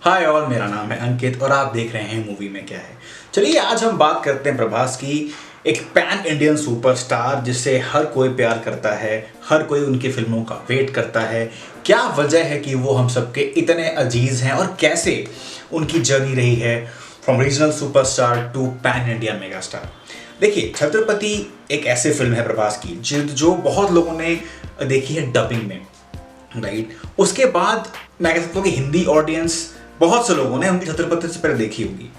Hi all, मेरा नाम है अंकित और आप देख रहे हैं मूवी में क्या है। चलिए आज हम बात करते हैं प्रभास की, एक पैन इंडियन सुपरस्टार जिससे हर कोई प्यार करता है, हर कोई उनकी फिल्मों का वेट करता है। क्या वजह है कि वो हम सबके इतने अजीज हैं और कैसे उनकी जर्नी रही है from regional superstar to pan India mega star. देखिए, छत्रपति एक ऐसी फिल्म है प्रभास की जो बहुत लोगों ने देखी है डबिंग में, राइट। उसके बाद मैं कह सकता हूँ कि हिंदी ऑडियंस बहुत से लोगों ने उनकी छत्रपति से पहले देखी होगी।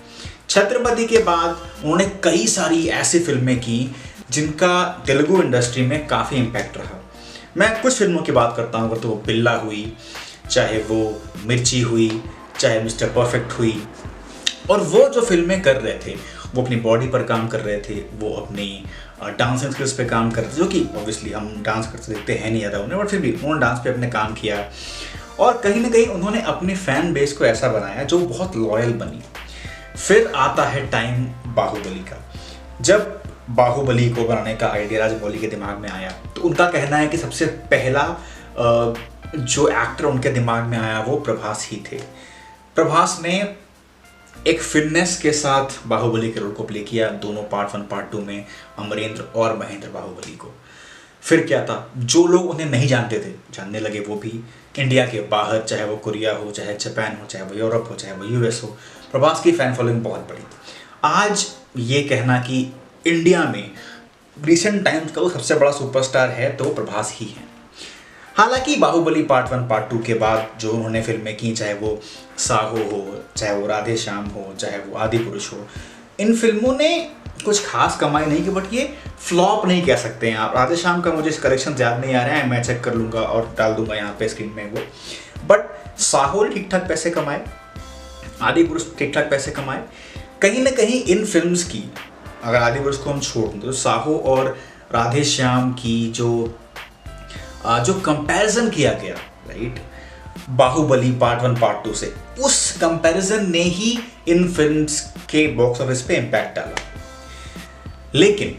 छत्रपति के बाद उन्होंने कई सारी ऐसी फिल्में की जिनका तेलुगु इंडस्ट्री में काफ़ी इम्पैक्ट रहा। मैं कुछ फिल्मों की बात करता हूँ, तो वो बिल्ला हुई, चाहे वो मिर्ची हुई, चाहे मिस्टर परफेक्ट हुई। और वो जो फिल्में कर रहे थे वो अपनी बॉडी पर काम कर रहे थे, वो अपनी डांसिंग स्किल्स पे काम कर रहे थे, जो कि ऑब्वियसली हम डांस करते देखते हैं नहीं ज़्यादा उन्हें, बट फिर भी उन्होंने डांस पे अपने काम किया। और कहीं ना कहीं उन्होंने अपने फैन बेस को ऐसा बनाया जो बहुत लॉयल बनी। फिर आता है टाइम बाहुबली का। जब बाहुबली को बनाने का आइडिया राजमौली के दिमाग में आया तो उनका कहना है कि सबसे पहला जो एक्टर उनके दिमाग में आया वो प्रभास ही थे। प्रभास ने एक फिटनेस के साथ बाहुबली के रोल को प्ले किया, दोनों पार्ट 1 पार्ट 2 में, अमरेंद्र और महेंद्र बाहुबली को। फिर क्या था, जो लोग उन्हें नहीं जानते थे जानने लगे, वो भी इंडिया के बाहर, चाहे वो कोरिया हो, चाहे जापान हो, चाहे वो यूरोप हो, चाहे वो यूएस हो। प्रभास की फैन फॉलोइंग बहुत बड़ी। आज ये कहना कि इंडिया में रिसेंट टाइम्स का वो सबसे बड़ा सुपरस्टार है तो प्रभास ही है। हालांकि बाहुबली पार्ट 1 पार्ट 2 के बाद जो उन्होंने फिल्में की, चाहे वो साहो हो, चाहे वो राधे श्याम हो, चाहे वो आदि पुरुष हो, इन फिल्मों ने कुछ खास कमाई नहीं की, बट ये फ्लॉप नहीं कह सकते हैं आप। राधे श्याम का मुझे कलेक्शन याद नहीं आ रहा है, मैं चेक कर लूँगा और डाल दूंगा यहाँ पे स्क्रीन में वो। बट साहो ने ठीक ठाक पैसे कमाए, आदि पुरुष ठीक ठाक पैसे कमाए। कहीं ना कहीं इन फिल्म्स की, अगर आदि पुरुष को हम छोड़ दें तो साहो और राधे श्याम की जो कंपैरिजन किया गया, राइट, बाहुबली पार्ट 1 पार्ट 2 से, उस कंपैरिजन ने ही इन फिल्म्स के बॉक्स ऑफिस पे इम्पैक्ट डाला। लेकिन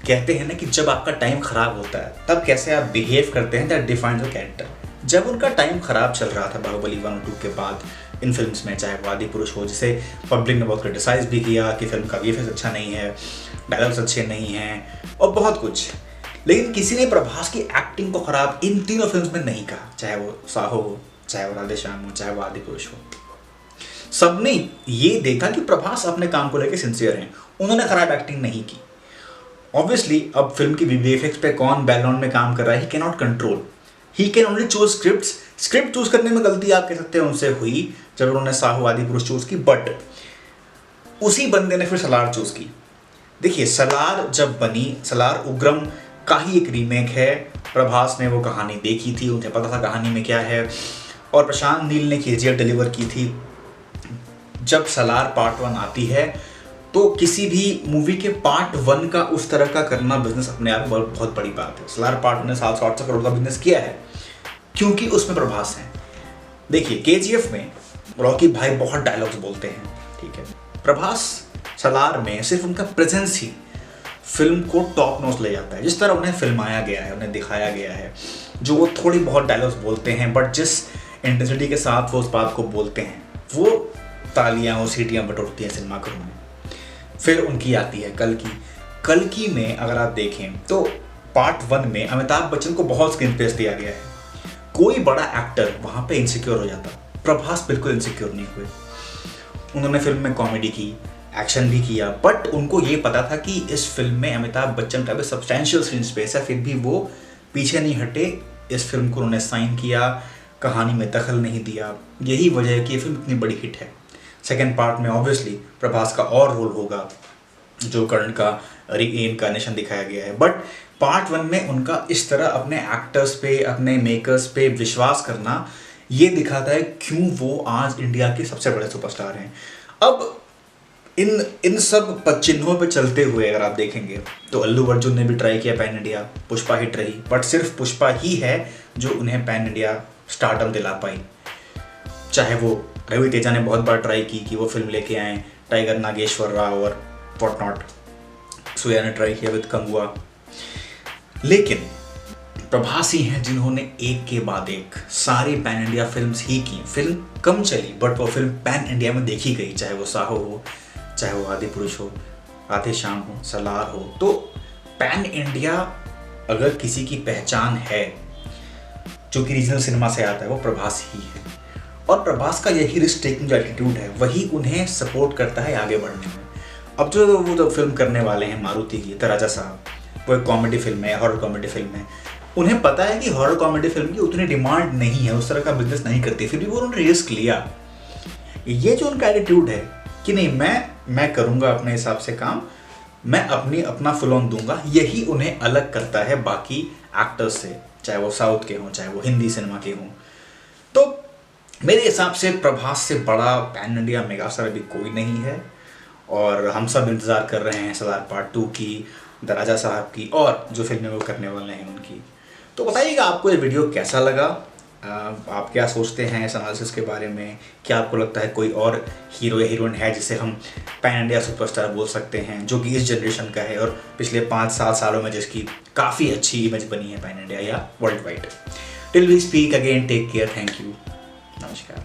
कहते हैं ना कि जब आपका टाइम खराब होता है तब कैसे आप बिहेव करते हैं दैट डिफाइंस योर कैरेक्टर। जब उनका टाइम खराब चल रहा था बाहुबली 1 और 2 के बाद इन फिल्म्स में, चाहे वो आदि पुरुष हो, जिसे पब्लिक ने बहुत क्रिटिसाइज भी किया कि फिल्म का वीएफएक्स अच्छा नहीं है, डायलॉग्स अच्छे नहीं हैं और बहुत कुछ, लेकिन किसी ने प्रभास की एक्टिंग को खराब इन तीनों फिल्म्स में नहीं कहा। चाहे वो साहो हो, चाहे वो राधे श्याम हो, चाहे वो आदि पुरुष हो, सबने ये देखा कि प्रभास अपने काम को लेकर सिंसियर हैं, उन्होंने खराब एक्टिंग नहीं की। ऑब्वियसली अब फिल्म की वीएफएक्स पे कौन बैकग्राउंड में काम कर रहा है, he can not control, he can only choose script choose करने में गलती आप कह सकते हैं उनसे हुई जब उन्होंने साहो आदि पुरुष चूज की, बट उसी बंदे ने फिर सलार चूज की। देखिए, सलार जब बनी, सलार उग्रम का ही एक रीमेक है। प्रभास ने वो कहानी देखी थी, उन्हें पता था कहानी में क्या है, और प्रशांत नील ने केजीएफ डिलीवर की थी। जब सलार पार्ट 1 आती है तो किसी भी मूवी के पार्ट 1 का उस तरह का करना बिजनेस अपने आप में बहुत बड़ी बात है। सलार पार्ट 1 ने 700 करोड़ का बिजनेस किया है क्योंकि उसमें प्रभास है। देखिए, केजीएफ में रॉकी भाई बहुत डायलॉग्स बोलते हैं, ठीक है, प्रभास सलार में सिर्फ उनका प्रेजेंस ही फिल्म को टॉप नॉच ले जाता है। जिस तरह उन्हें फिल्माया गया है, उन्हें दिखाया गया है, जो वो थोड़ी बहुत डायलॉग्स बोलते हैं बट जिस इंटेंसिटी के साथ वो उस बात को बोलते हैं, वो तालियां और सीटियां बटोरती हैं सिनेमाघरों में। फिर उनकी आती है कल्कि में अगर आप देखें तो पार्ट 1 में अमिताभ बच्चन को बहुत स्क्रीन स्पेस दिया गया है। कोई बड़ा एक्टर वहाँ पे इनसिक्योर हो जाता, प्रभास बिल्कुल इनसिक्योर नहीं हुए। उन्होंने फिल्म में कॉमेडी की, एक्शन भी किया, बट उनको ये पता था कि इस फिल्म में अमिताभ बच्चन का भी सब्सटैंशियल स्क्रीन स्पेस है, फिर भी वो पीछे नहीं हटे। इस फिल्म को उन्होंने साइन किया, कहानी में दखल नहीं दिया। यही वजह है कि ये फिल्म इतनी बड़ी हिट है। सेकेंड पार्ट में ऑब्वियसली प्रभास का और रोल होगा, जो कर्ण का रीइनकार्नेशन दिखाया गया है, बट पार्ट 1 में उनका इस तरह अपने एक्टर्स पे, अपने मेकर्स पे विश्वास करना, ये दिखाता है क्यों वो आज इंडिया के सबसे बड़े सुपरस्टार हैं। अब इन सब चिन्हों पे चलते हुए अगर आप देखेंगे तो अल्लू अर्जुन ने भी ट्राई किया पैन इंडिया, पुष्पा हिट रही, बट सिर्फ पुष्पा ही है जो उन्हें पैन इंडिया स्टारडम दिला पाई। चाहे वो रवि तेजा ने बहुत बार ट्राई की कि वो फिल्म लेके आए, टाइगर नागेश्वर राव और वॉट नॉट, सूर्या ने ट्राई किया विद कंगुआ, लेकिन प्रभास ही हैं जिन्होंने एक के बाद एक सारी पैन इंडिया फिल्म्स ही की। फिल्म कम चली बट वो फिल्म पैन इंडिया में देखी गई, चाहे वो साहो हो, चाहे वो आदि पुरुष हो, राधे श्याम हो, सलार हो। तो पैन इंडिया अगर किसी की पहचान है जो कि रीजनल सिनेमा से आता है वो प्रभास ही है। और प्रभास का यही रिस्क टेकिंग जो एटीट्यूड है वही उन्हें सपोर्ट करता है आगे बढ़ने में। अब जो वो जो फिल्म करने वाले हैं मारुति की द राजा साहब, वो एक कॉमेडी फिल्म है, हॉरर कॉमेडी फिल्म है। उन्हें पता है कि हॉरर कॉमेडी फिल्म की उतनी डिमांड नहीं है, उस तरह का बिजनेस नहीं करती, फिर भी वो उन्होंने रिस्क लिया। ये जो उनका एटीट्यूड है कि नहीं मैं करूँगा अपने हिसाब से काम, मैं अपना फुल ऑन दूंगा, यही उन्हें अलग करता है बाकी एक्टर्स से, चाहे वो साउथ के हों चाहे वो हिंदी सिनेमा के हों। तो मेरे हिसाब से प्रभास से बड़ा पैन इंडिया मेगास्टार अभी कोई नहीं है और हम सब इंतज़ार कर रहे हैं सलार पार्ट 2 की, द राजा साहब की और जो फिल्में वो करने वाले हैं उनकी। तो बताइएगा आपको ये वीडियो कैसा लगा, आप क्या सोचते हैं इस एनालिसिस के बारे में। क्या आपको लगता है कोई और हीरो या हीरोइन है जिसे हम पैन इंडिया सुपरस्टार बोल सकते हैं जो कि इस जनरेशन का है और पिछले 5-7 सालों में जिसकी काफ़ी अच्छी इमेज बनी है पैन इंडिया या world wide. Till we speak again, take care, thank you, नमस्कार।